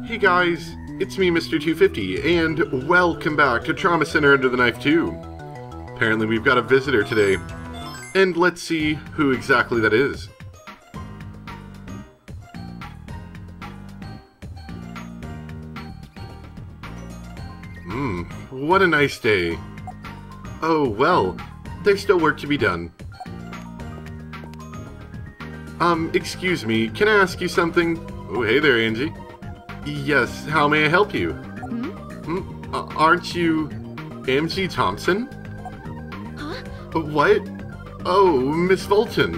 Hey guys, it's me, Mr. 250, and welcome back to Trauma Center Under the Knife 2. Apparently we've got a visitor today, and let's see who exactly that is. What a nice day. Oh, well, there's still work to be done. Excuse me, can I ask you something? Oh, hey there, Angie. Yes, how may I help you? Aren't you MG Thompson? Huh? What? Oh, Miss Fulton.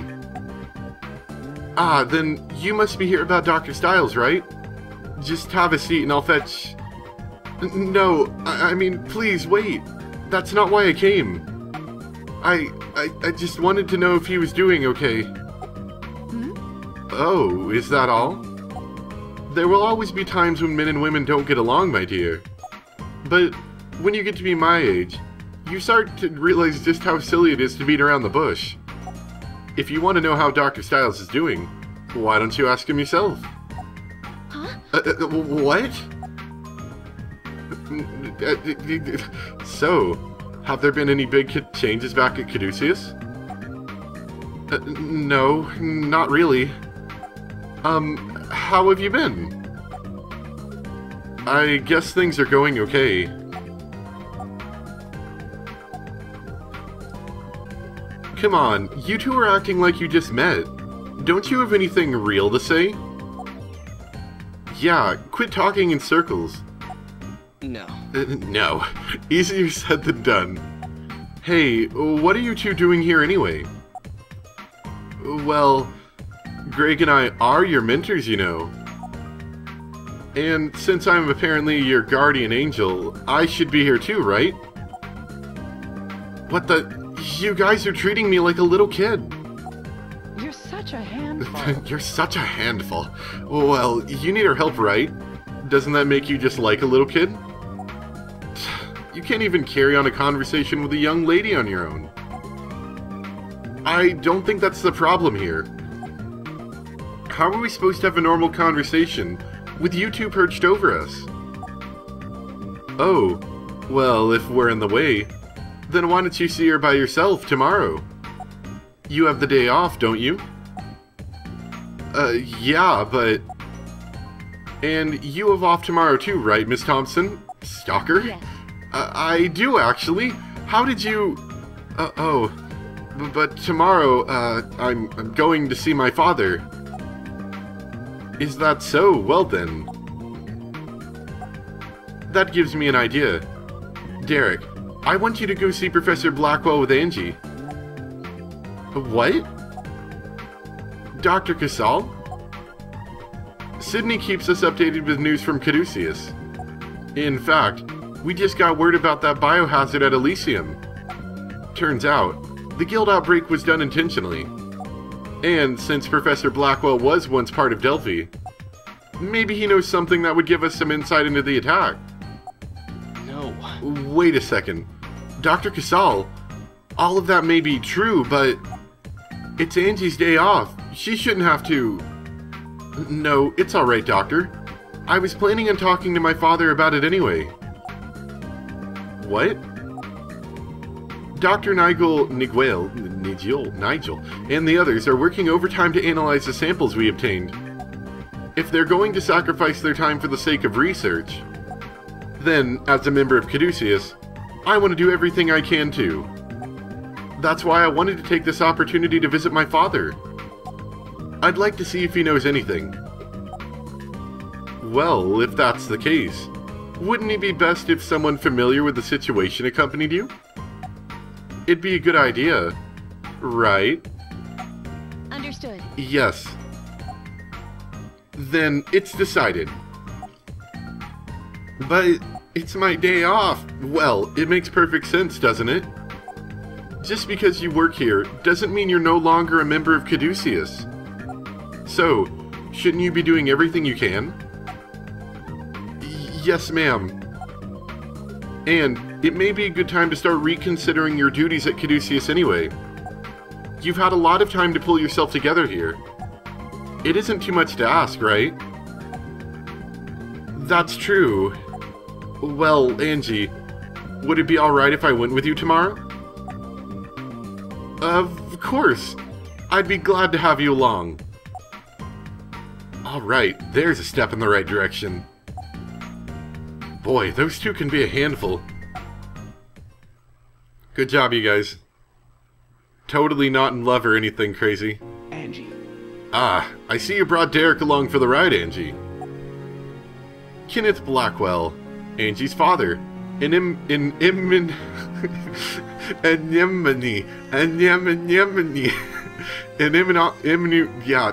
Ah, then you must be here about Dr. Styles, right? Just have a seat and I'll fetch... No, I mean, please, wait. That's not why I came. I just wanted to know if he was doing okay. Oh, is that all? There will always be times when men and women don't get along, my dear. But when you get to be my age, you start to realize just how silly it is to beat around the bush. If you want to know how Dr. Styles is doing, why don't you ask him yourself? Huh? What? So, have there been any big changes back at Caduceus? No, not really. How have you been? I guess things are going okay. Come on, you two are acting like you just met. Don't you have anything real to say? Yeah, quit talking in circles. No. No. Easier said than done. Hey, what are you two doing here anyway? Well, Greg and I are your mentors, you know. And since I'm apparently your guardian angel, I should be here too, right? What the... You guys are treating me like a little kid. You're such a handful. You're such a handful. Well, you need our help, right? Doesn't that make you just like a little kid? You can't even carry on a conversation with a young lady on your own. I don't think that's the problem here. How are we supposed to have a normal conversation with you two perched over us? Oh, well, if we're in the way, then why don't you see her by yourself tomorrow? You have the day off, don't you? Yeah, but... And you have off tomorrow too, right, Miss Thompson? Stalker? Yes. I do, actually. How did you... But tomorrow, I'm going to see my father. Is that so? Well then. That gives me an idea. Derek, I want you to go see Professor Blackwell with Angie. What? Dr. Casal? Sydney keeps us updated with news from Caduceus. In fact, we just got word about that biohazard at Elysium. Turns out, the guild outbreak was done intentionally. And since Professor Blackwell was once part of Delphi, maybe he knows something that would give us some insight into the attack. No. Wait a second. Dr. Casal, all of that may be true, but it's Angie's day off. She shouldn't have to... No, it's alright, Doctor. I was planning on talking to my father about it anyway. What? Dr. Nigel, and the others are working overtime to analyze the samples we obtained. If they're going to sacrifice their time for the sake of research, then, as a member of Caduceus, I want to do everything I can too. That's why I wanted to take this opportunity to visit my father. I'd like to see if he knows anything. Well, if that's the case, wouldn't it be best if someone familiar with the situation accompanied you? It'd be a good idea, right? Understood. Yes. Then it's decided. But it's my day off. Well, it makes perfect sense, doesn't it? Just because you work here doesn't mean you're no longer a member of Caduceus. So, shouldn't you be doing everything you can? Yes, ma'am. And it may be a good time to start reconsidering your duties at Caduceus anyway. You've had a lot of time to pull yourself together here. It isn't too much to ask, right? That's true. Well, Angie, would it be alright if I went with you tomorrow? Of course. I'd be glad to have you along. Alright, there's a step in the right direction. Boy, those two can be a handful. Good job, you guys. Totally not in love or anything crazy. Angie. Ah, I see you brought Derek along for the ride, Angie. Kenneth Blackwell, Angie's father, anemone,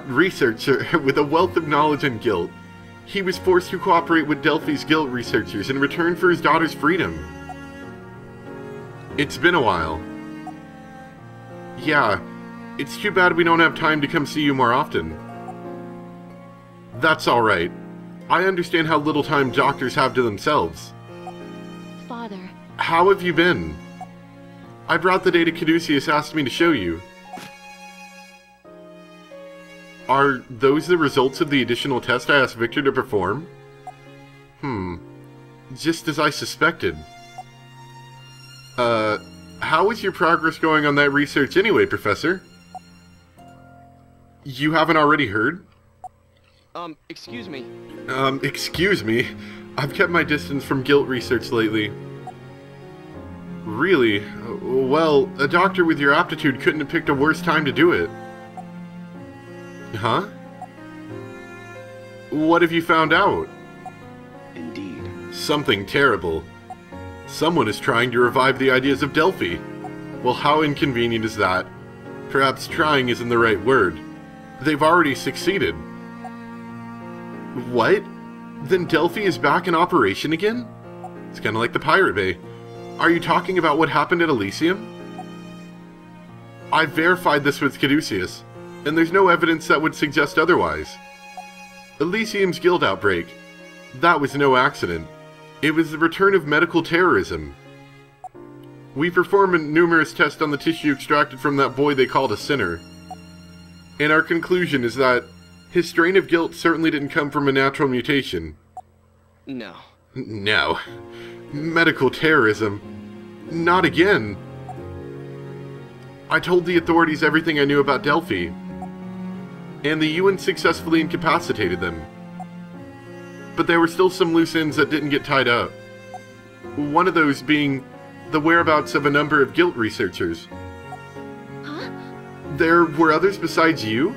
researcher with a wealth of knowledge and guilt. He was forced to cooperate with Delphi's guilt researchers in return for his daughter's freedom. It's been a while. Yeah, it's too bad we don't have time to come see you more often. That's alright. I understand how little time doctors have to themselves. Father. How have you been? I brought the data Caduceus asked me to show you. Are those the results of the additional test I asked Victor to perform? Just as I suspected. How is your progress going on that research anyway, Professor? You haven't already heard? Excuse me. Excuse me? I've kept my distance from guilt research lately. Really? Well, a doctor with your aptitude couldn't have picked a worse time to do it. Huh? What have you found out? Indeed. Something terrible. Someone is trying to revive the ideas of Delphi. Well, how inconvenient is that? Perhaps trying isn't the right word. They've already succeeded. What? Then Delphi is back in operation again? It's kind of like the Pirate Bay. Are you talking about what happened at Elysium? I verified this with Caduceus, and there's no evidence that would suggest otherwise. Elysium's guild outbreak. That was no accident. It was the return of medical terrorism. We performed numerous tests on the tissue extracted from that boy they called a sinner. And our conclusion is that his strain of guilt certainly didn't come from a natural mutation. No. No. Medical terrorism. Not again. I told the authorities everything I knew about Delphi. And the UN successfully incapacitated them. But there were still some loose ends that didn't get tied up. One of those being the whereabouts of a number of guilt researchers. Huh? There were others besides you?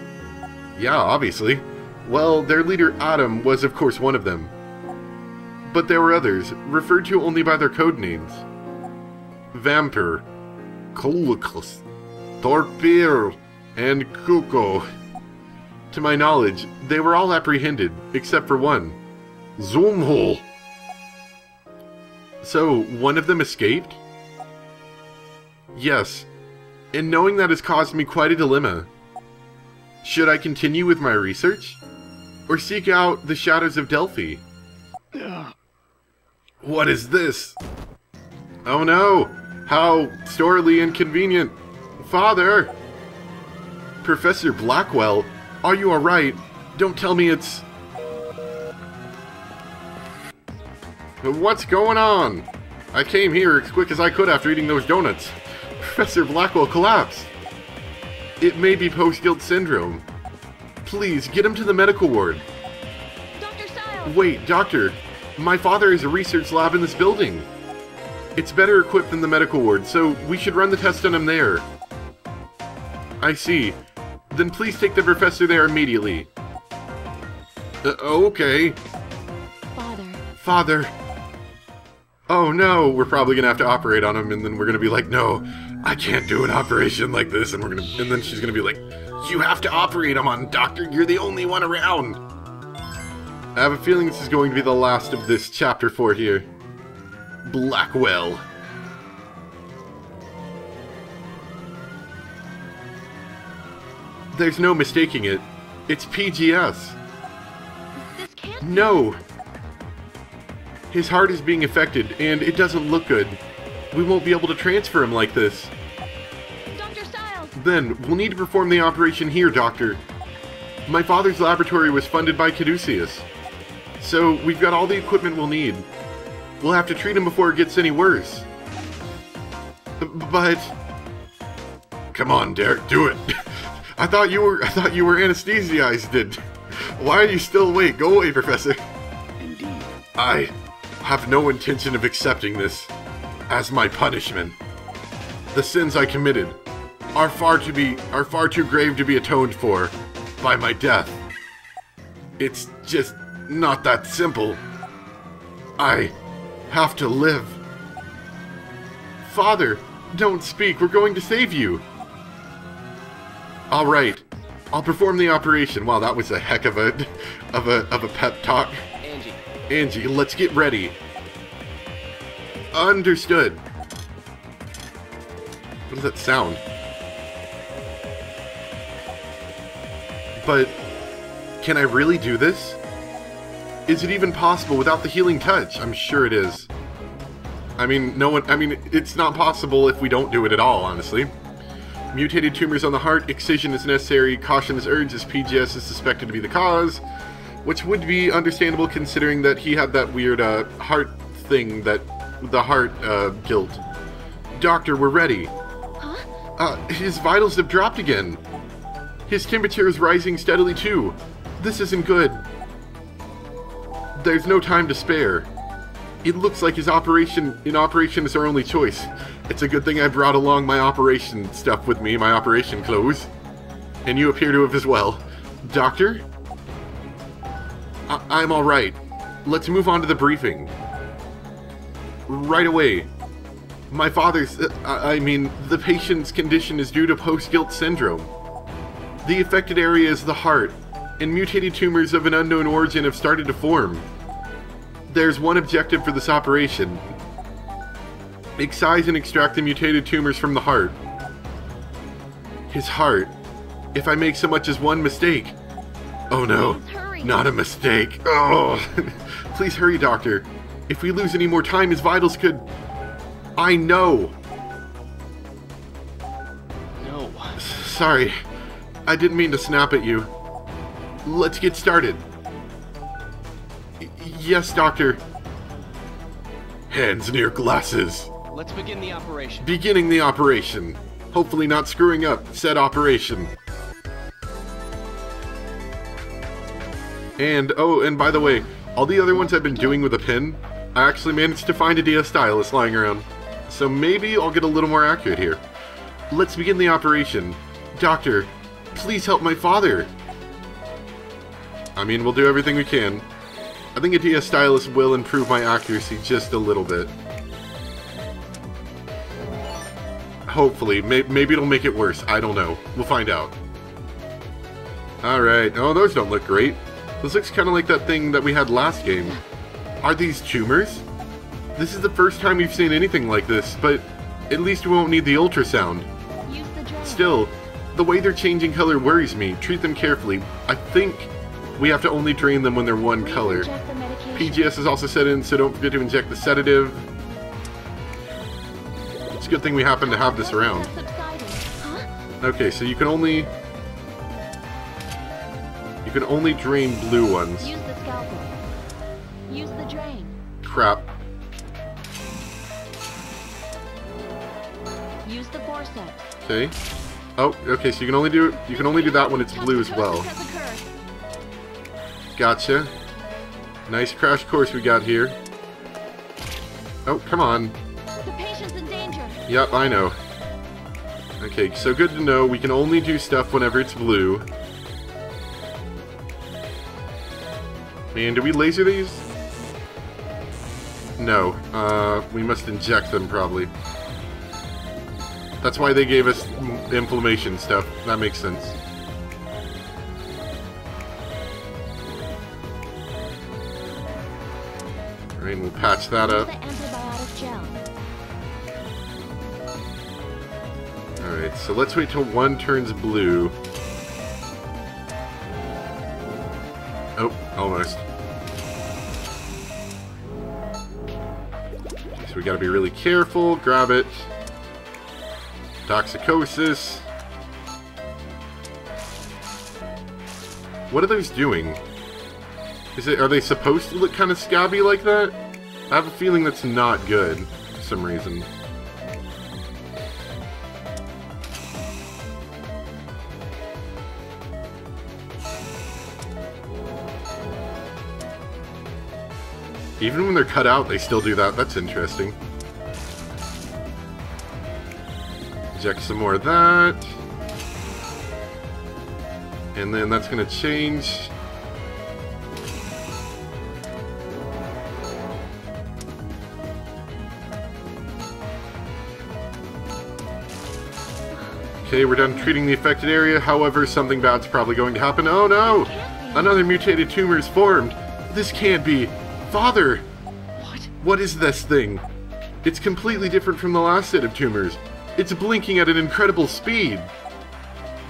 Yeah, obviously. Well, their leader Adam was of course one of them. But there were others, referred to only by their code names. Vampir, Colocus, Torpir, and Kuko. To my knowledge, they were all apprehended, except for one. Zoomhole. So, one of them escaped? Yes, and knowing that has caused me quite a dilemma. Should I continue with my research? Or seek out the shadows of Delphi? What is this? Oh no! How sorely inconvenient! Father! Professor Blackwell, are you alright? Don't tell me it's... What's going on? I came here as quick as I could after eating those donuts. Professor Blackwell collapsed. It may be post-guilt syndrome. Please, get him to the medical ward. Dr. Stiles! Wait, doctor. My father has a research lab in this building. It's better equipped than the medical ward, so we should run the test on him there. I see. Then please take the professor there immediately. Okay. Father. Oh no, we're probably gonna have to operate on him, and then we're gonna be like, no, I can't do an operation like this, and then she's gonna be like, you have to operate him on, doctor, you're the only one around. I have a feeling this is going to be the last of this chapter 4 here. Blackwell. There's no mistaking it. It's PGS. This can't... No! His heart is being affected, and it doesn't look good. We won't be able to transfer him like this. Dr. Stiles! Then, we'll need to perform the operation here, Doctor. My father's laboratory was funded by Caduceus. So, we've got all the equipment we'll need. We'll have to treat him before it gets any worse. But... Come on, Derek, do it. I thought you were anesthetized. Why are you still awake? Go away, Professor. Indeed. I have no intention of accepting this as my punishment. The sins I committed are far too grave to be atoned for by my death. It's just not that simple. I have to live. Father, don't speak. We're going to save you. All right. I'll perform the operation. Wow, that was a heck of a pep talk. Angie, let's get ready. Understood. What does that sound? But can I really do this? Is it even possible without the healing touch? I'm sure it is. I mean, it's not possible if we don't do it at all, honestly. Mutated tumors on the heart, excision is necessary, caution is urged as PGS is suspected to be the cause, which would be understandable considering that he had that weird heart thing, that the heart guilt. Doctor, we're ready. Huh? His vitals have dropped again. His temperature is rising steadily too. This isn't good. There's no time to spare. It looks like operation is our only choice. It's a good thing I brought along my operation stuff with me, my operation clothes. And you appear to have as well. Doctor? I'm alright. Let's move on to the briefing. Right away. My father's... the patient's condition is due to post-guilt syndrome. The affected area is the heart, and mutated tumors of an unknown origin have started to form. There's one objective for this operation. Excise and extract the mutated tumors from the heart. His heart. If I make so much as one mistake. Oh no, not a mistake. Oh, please hurry, Doctor. If we lose any more time, his vitals could... I know. No. Sorry, I didn't mean to snap at you. Let's get started. Yes, Doctor. Hands near glasses. Let's begin the operation. Beginning the operation. Hopefully not screwing up said operation. And, oh, and by the way, all the other ones I've been doing with a pin, I actually managed to find a DS stylus lying around. So maybe I'll get a little more accurate here. Let's begin the operation. Doctor, please help my father. I mean, we'll do everything we can. I think a DS stylus will improve my accuracy just a little bit. Hopefully. Maybe it'll make it worse. I don't know. We'll find out. Alright. Oh, those don't look great. This looks kind of like that thing that we had last game. Are these tumors? This is the first time we've seen anything like this, but at least we won't need the ultrasound. Still, the way they're changing color worries me. Treat them carefully. I think we have to only drain them when they're one color. PGS is also set in, so don't forget to inject the sedative. It's a good thing we happen to have this around. Okay, so you can only drain blue ones. Use the scalpel. Use the drain. Crap. Use the forceps. Okay. Oh, okay, so you can only do that when it's blue as well. Gotcha. Nice crash course we got here. Oh, come on. The patient's in danger. Yep, I know. Okay, so good to know. We can only do stuff whenever it's blue. And do we laser these? No. We must inject them, probably. That's why they gave us inflammation stuff. That makes sense. Alright, we'll patch that up. Alright, so let's wait till one turns blue. Oh, almost. So we gotta be really careful. Grab it. Toxicosis. What are those doing? Are they supposed to look kind of scabby like that? I have a feeling that's not good for some reason. Even when they're cut out, they still do that. That's interesting. Inject some more of that. And then that's going to change. Okay, we're done treating the affected area. However, something bad's probably going to happen. Oh no! Another mutated tumor is formed. This can't be. Father! What is this thing? It's completely different from the last set of tumors. It's blinking at an incredible speed.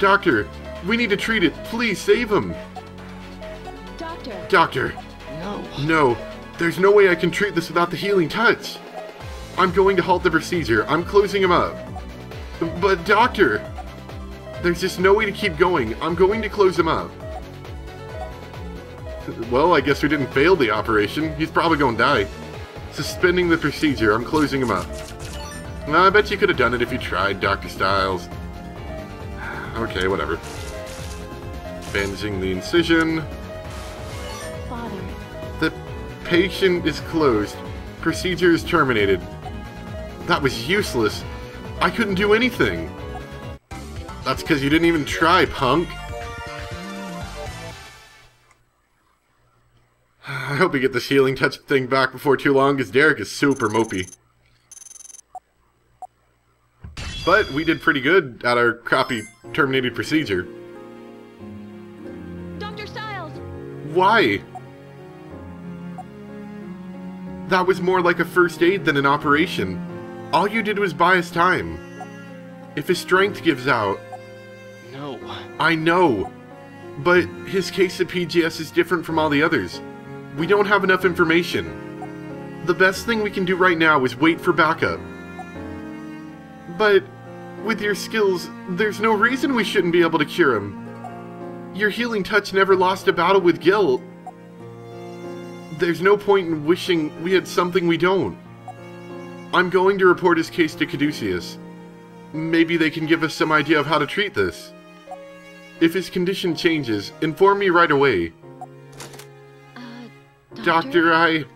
Doctor, we need to treat it. Please save him. Doctor. No. There's no way I can treat this without the healing touch. I'm going to halt the procedure. I'm closing him up. But doctor, there's just no way to keep going. I'm going to close him up. Well, I guess we didn't fail the operation. He's probably going to die. Suspending the procedure. I'm closing him up. Well, I bet you could have done it if you tried, Dr. Styles. Okay, whatever. Bandaging the incision. Father. The patient is closed. Procedure is terminated. That was useless. I couldn't do anything. That's because you didn't even try, punk. I hope we get this healing touch thing back before too long, because Derek is super mopey. But we did pretty good at our crappy terminated procedure. Dr. Styles! Why? That was more like a first aid than an operation. All you did was buy us time. If his strength gives out... No. I know. But his case of PGS is different from all the others. We don't have enough information. The best thing we can do right now is wait for backup. But with your skills, there's no reason we shouldn't be able to cure him. Your healing touch never lost a battle with guilt. There's no point in wishing we had something we don't. I'm going to report his case to Caduceus. Maybe they can give us some idea of how to treat this. If his condition changes, inform me right away. Doctor,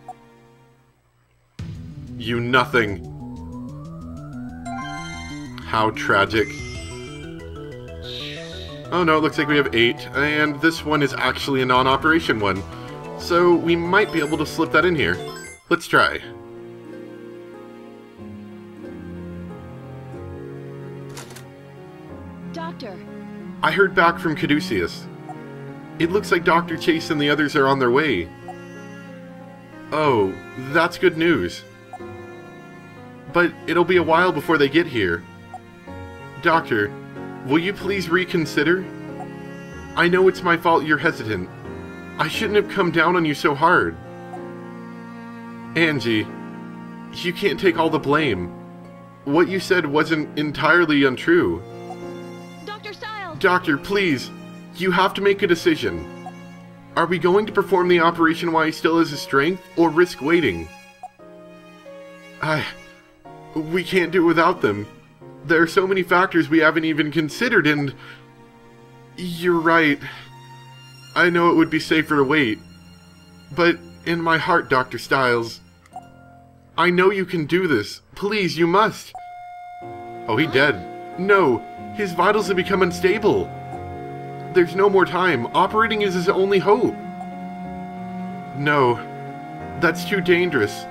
You nothing. How tragic. Oh no, it looks like we have 8, and this one is actually a non-operation one. So we might be able to slip that in here. Let's try. Doctor. I heard back from Caduceus. It looks like Dr. Chase and the others are on their way. Oh, that's good news. But it'll be a while before they get here. Doctor, will you please reconsider? I know it's my fault you're hesitant. I shouldn't have come down on you so hard. Angie, you can't take all the blame. What you said wasn't entirely untrue. Dr. Styles! Doctor, please, you have to make a decision. Are we going to perform the operation while he still has his strength, or risk waiting? We can't do it without them. There are so many factors we haven't even considered, and... You're right. I know it would be safer to wait. But in my heart, Dr. Styles, I know you can do this. Please, you must. Oh, he dead. No, his vitals have become unstable. There's no more time. Operating is his only hope. No, that's too dangerous.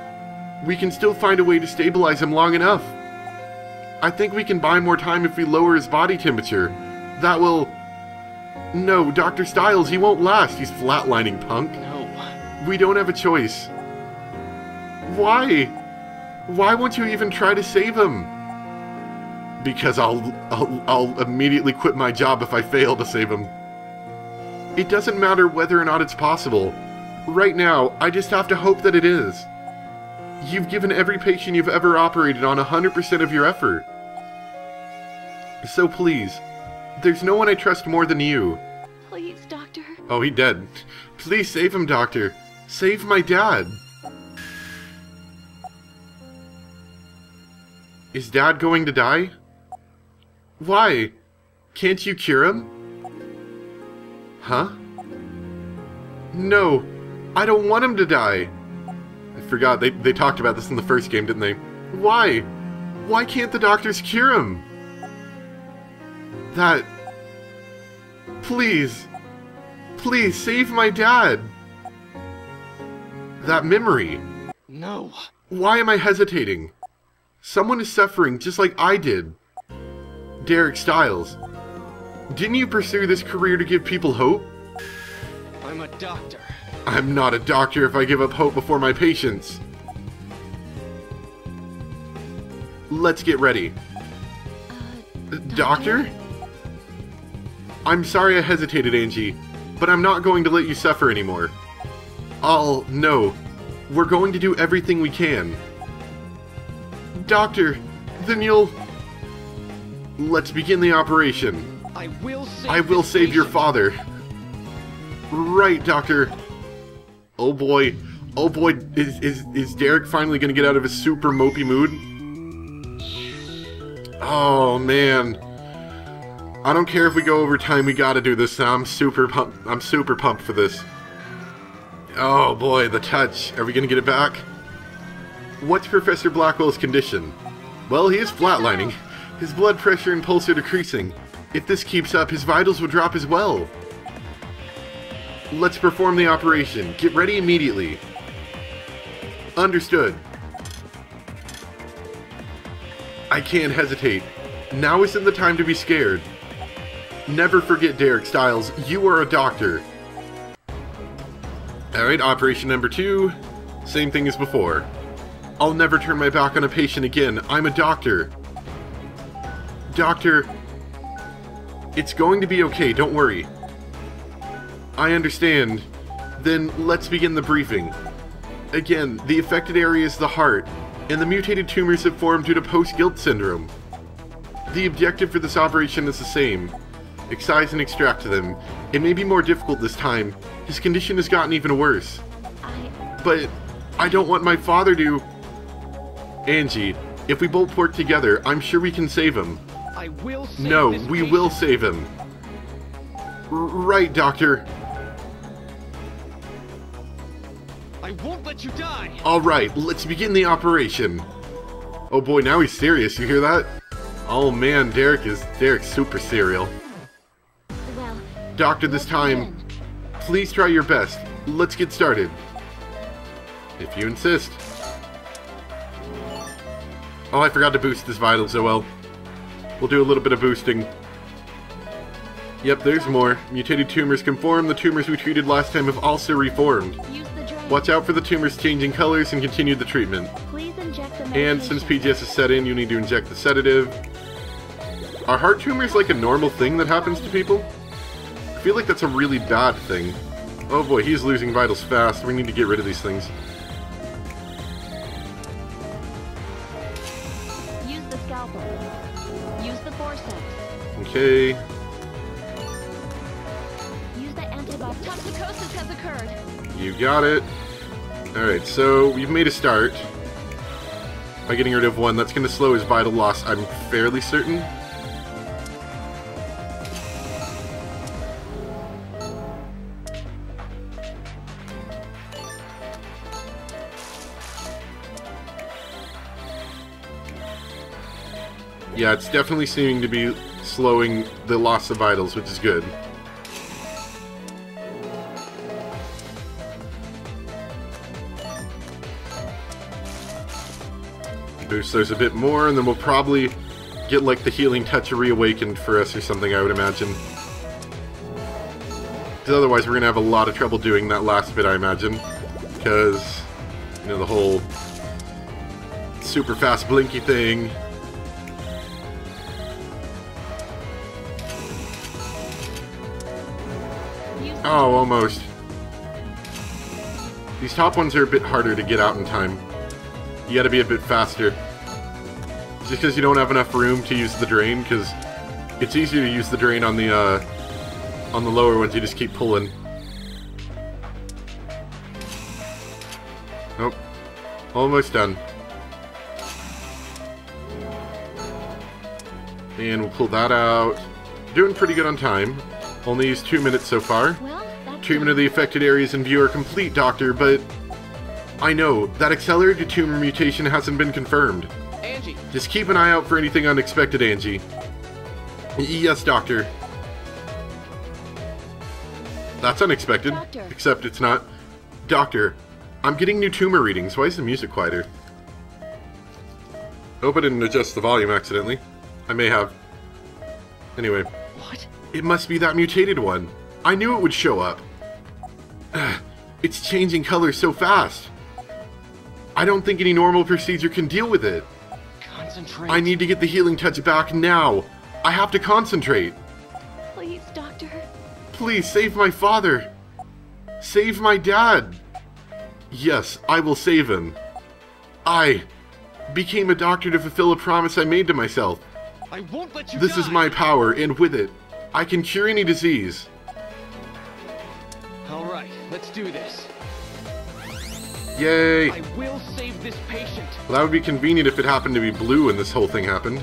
We can still find a way to stabilize him long enough. I think we can buy more time if we lower his body temperature. That will... No, Dr. Styles, he won't last. He's flatlining, punk. No. We don't have a choice. Why? Why won't you even try to save him? Because I'll immediately quit my job if I fail to save him. It doesn't matter whether or not it's possible. Right now, I just have to hope that it is. You've given every patient you've ever operated on 100% of your effort. So please, there's no one I trust more than you. Please, Doctor. Oh, he dead. Please save him, Doctor. Save my dad. Is Dad going to die? Why? Can't you cure him? Huh? No, I don't want him to die. I forgot, they talked about this in the first game, didn't they? Why? Why can't the doctors cure him? That... Please. Please, save my dad. That memory. No. Why am I hesitating? Someone is suffering just like I did. Derek Stiles. Didn't you pursue this career to give people hope? I'm a doctor. I'm not a doctor if I give up hope before my patients. Let's get ready. Doctor? I'm sorry I hesitated, Angie, but I'm not going to let you suffer anymore. No. We're going to do everything we can. Doctor, then you'll... Let's begin the operation. I will save your father. Right, Doctor. Oh boy. Oh boy, is Derek finally gonna get out of his super mopey mood? Oh man. I don't care if we go over time, we gotta do this now. I'm super pumped for this. Oh boy, the touch. Are we gonna get it back? What's Professor Blackwell's condition? Well, he is flatlining. His blood pressure and pulse are decreasing. If this keeps up, his vitals will drop as well. Let's perform the operation. Get ready immediately. Understood. I can't hesitate. Now isn't the time to be scared. Never forget, Derek Stiles, you are a doctor. Alright, operation number 2. Same thing as before. I'll never turn my back on a patient again. I'm a doctor. Doctor, it's going to be okay, don't worry. I understand. Then let's begin the briefing. Again, the affected area is the heart, and the mutated tumors have formed due to post-guilt syndrome. The objective for this operation is the same. Excise and extract them. It may be more difficult this time. His condition has gotten even worse. But I don't want my father to... Angie, if we both work together, I'm sure we can save him. I will save No, this we patient. will save him. Right, Doctor. I won't let you die. Alright, let's begin the operation. Oh boy, now he's serious, you hear that? Oh man, Derek's super serial. Well, Doctor, this time, please try your best. Let's get started. If you insist. Oh, I forgot to boost his vitals, oh well. We'll do a little bit of boosting. Yep, there's more. Mutated tumors can form. The tumors we treated last time have also reformed. use the drain. Watch out for the tumors changing colors and continue the treatment. Please inject the And medication. since PGS is set in, you need to inject the sedative. Are heart tumors like a normal thing that happens to people? I feel like that's a really bad thing. Oh boy, he's losing vitals fast. We need to get rid of these things. Use the scalpel. Use the forceps. Okay. Use the antibiotic. Toxicosis has occurred. You got it. Alright, so we've made a start. By getting rid of one, that's going to slow his vital loss, I'm fairly certain. Yeah, it's definitely seeming to be slowing the loss of vitals, which is good. Boost those a bit more, and then we'll probably get like the healing touch reawakened for us or something, I would imagine. Because otherwise we're going to have a lot of trouble doing that last bit, I imagine. Because, you know, the whole super fast blinky thing. Oh, almost. These top ones are a bit harder to get out in time. You gotta be a bit faster. Just because you don't have enough room to use the drain, because it's easier to use the drain on the lower ones, you just keep pulling. Almost done. And we'll pull that out. Doing pretty good on time. Only used 2 minutes so far. Well, that's Treatment of the affected areas in view are complete, Doctor, but I know that accelerated tumor mutation hasn't been confirmed. Angie, Just keep an eye out for anything unexpected, Angie. Yes, Doctor. That's unexpected. Doctor. Except it's not. Doctor, I'm getting new tumor readings. Why is the music quieter? Hope I didn't adjust the volume accidentally. I may have. Anyway. what? It must be that mutated one. I knew it would show up. It's changing color so fast. I don't think any normal procedure can deal with it. Concentrate. I need to get the healing touch back now. I have to concentrate. Please, Doctor. Please save my father. Save my dad. Yes, I will save him. I became a doctor to fulfill a promise I made to myself. I won't let you This die. is my power, and with it, I can cure any disease. All right, let's do this. Yay! I will save this patient. Well, that would be convenient if it happened to be blue and this whole thing happened.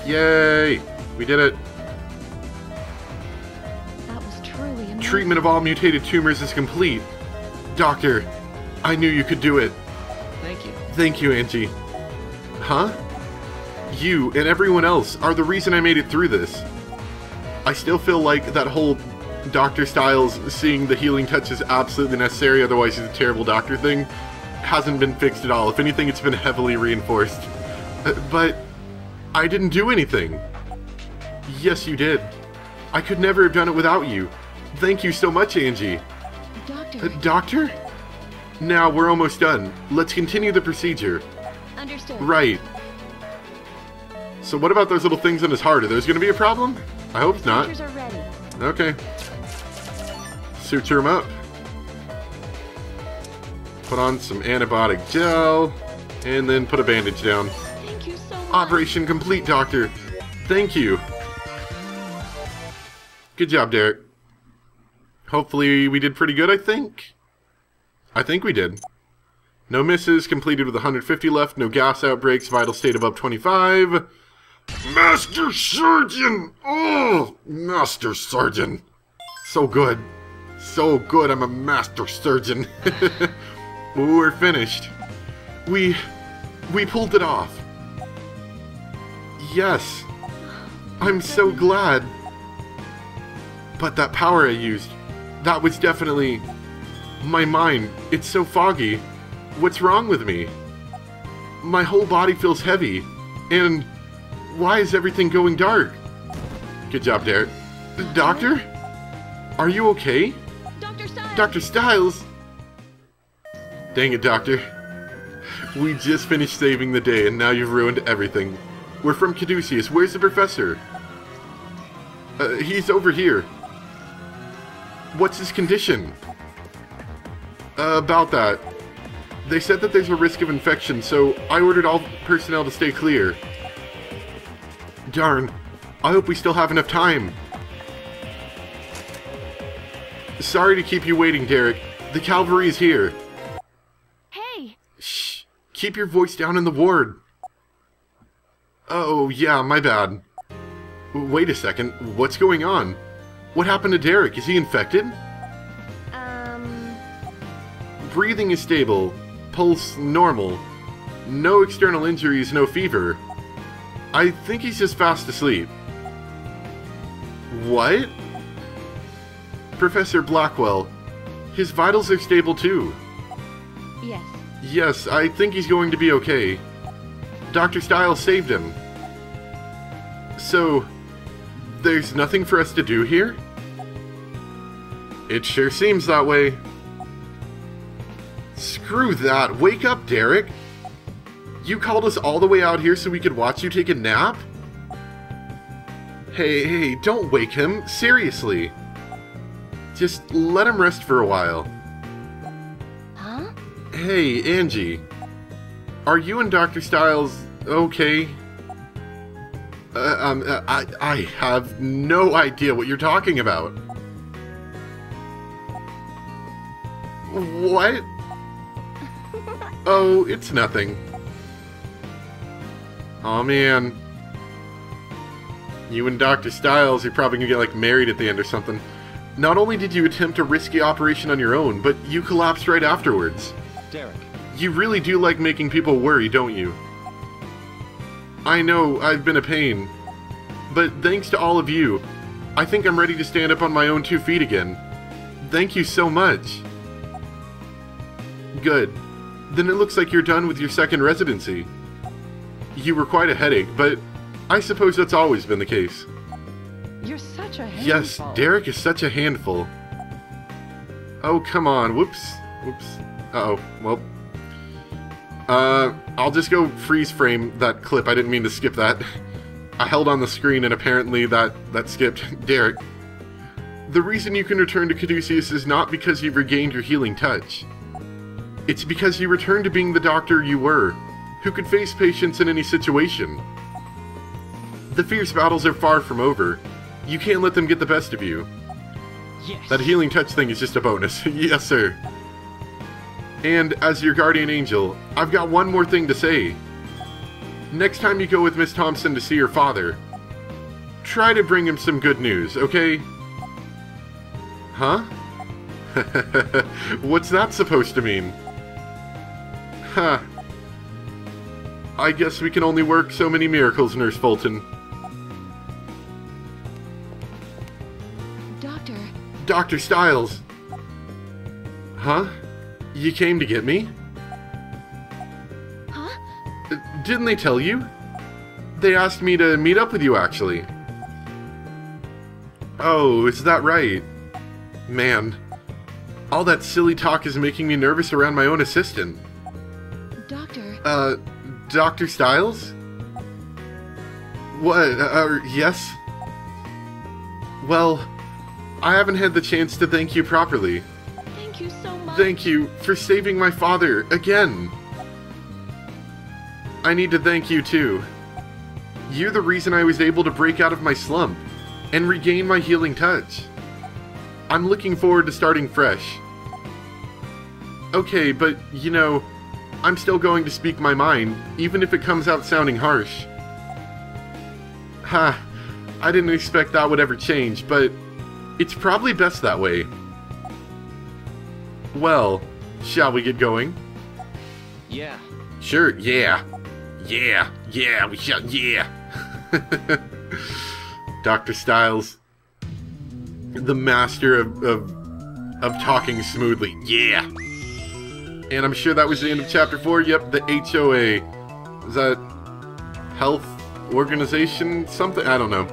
Yay! We did it. That was truly amazing. Treatment of all mutated tumors is complete. Doctor, I knew you could do it. Thank you. Thank you, Angie. Huh? You and everyone else are the reason I made it through this. I still feel like that whole Dr. Styles seeing the healing touch is absolutely necessary, otherwise he's a terrible doctor thing, hasn't been fixed at all. If anything, it's been heavily reinforced. But I didn't do anything. Yes, you did. I could never have done it without you. Thank you so much, Angie. Doctor. Doctor? Now we're almost done. Let's continue the procedure. Understood. Right. So what about those little things on his heart? Are those going to be a problem? I hope not. Sutures are ready. Okay. Suture him up. Put on some antibiotic gel. And then put a bandage down. Thank you so much. Operation complete, Doctor. Thank you. Good job, Derek. Hopefully we did pretty good, I think. I think we did. No misses, completed with 150 left, no gas outbreaks, vital state above 25. Master Surgeon! Oh, Master Surgeon. So good. So good, I'm a Master Surgeon. We're finished. We pulled it off. Yes. I'm so glad. But that power I used, that was definitely... My mind, it's so foggy. What's wrong with me? My whole body feels heavy. And why is everything going dark? Good job, Derek. Doctor? Are you okay? Dr. Styles. Dr. Styles? Dang it, Doctor. We just finished saving the day and now you've ruined everything. We're from Caduceus. Where's the professor? He's over here. What's his condition? About that. They said that there's a risk of infection, so I ordered all personnel to stay clear. Darn. I hope we still have enough time. Sorry to keep you waiting, Derek. The cavalry is here. Hey. Shh. Keep your voice down in the ward. Oh, yeah, my bad. Wait a second. What's going on? What happened to Derek? Is he infected? Breathing is stable. Pulse normal. No external injuries, no fever. I think he's just fast asleep. What? Professor Blackwell. His vitals are stable too. Yes. Yes, I think he's going to be okay. Dr. Styles saved him. So, there's nothing for us to do here? It sure seems that way. Screw that. Wake up, Derek. You called us all the way out here so we could watch you take a nap? Hey, don't wake him. Seriously. Just let him rest for a while. Huh? Hey, Angie. Are you and Dr. Styles okay? I have no idea what you're talking about. What? Oh, it's nothing. Oh man. You and Dr. Styles, you're probably gonna get like married at the end or something. Not only did you attempt a risky operation on your own, but you collapsed right afterwards. Derek. You really do like making people worry, don't you? I know, I've been a pain. But thanks to all of you, I think I'm ready to stand up on my own 2 feet again. Thank you so much. Good. Then it looks like you're done with your second residency. You were quite a headache, but I suppose that's always been the case. You're such a handful. Yes, Derek is such a handful. Oh, come on. Whoops. Whoops. Uh-oh. Well. I'll just go freeze frame that clip. I didn't mean to skip that. I held on the screen and apparently that skipped. Derek. The reason you can return to Caduceus is not because you've regained your healing touch. It's because you returned to being the doctor you were, who could face patients in any situation. The fierce battles are far from over. You can't let them get the best of you. Yes. That healing touch thing is just a bonus. Yes, sir. And as your guardian angel, I've got one more thing to say. Next time you go with Miss Thompson to see her father, try to bring him some good news, okay? Huh? What's that supposed to mean? Huh. I guess we can only work so many miracles, Nurse Fulton. Doctor. Dr. Styles. Huh? You came to get me? Huh? Didn't they tell you? They asked me to meet up with you, actually. Oh, is that right? Man, all that silly talk is making me nervous around my own assistant. Doctor. Dr. Styles? What, yes? Well, I haven't had the chance to thank you properly. Thank you so much. Thank you for saving my father, again. I need to thank you too. You're the reason I was able to break out of my slump and regain my healing touch. I'm looking forward to starting fresh. Okay, but, you know, I'm still going to speak my mind, even if it comes out sounding harsh. Ha, I didn't expect that would ever change, but it's probably best that way. Well, shall we get going? Yeah. Sure, yeah. Yeah, we shall, yeah. Dr. Styles, the master of talking smoothly, yeah. And I'm sure that was the end of Chapter 4. Yep, the HOA. Is that Health Organization something? I don't know.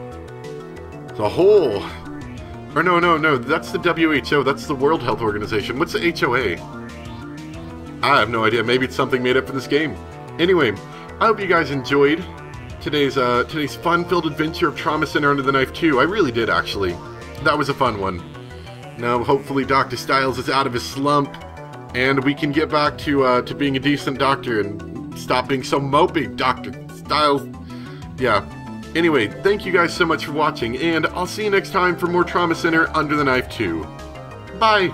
The whole... Or no, that's the WHO. That's the World Health Organization. What's the HOA? I have no idea. Maybe it's something made up for this game. Anyway, I hope you guys enjoyed today's fun-filled adventure of Trauma Center Under the Knife 2. I really did, actually. That was a fun one. Now, hopefully Dr. Styles is out of his slump, and we can get back to being a decent doctor and stop being so mopey, Dr. Styles. Yeah. Anyway, thank you guys so much for watching, and I'll see you next time for more Trauma Center Under the Knife 2. Bye!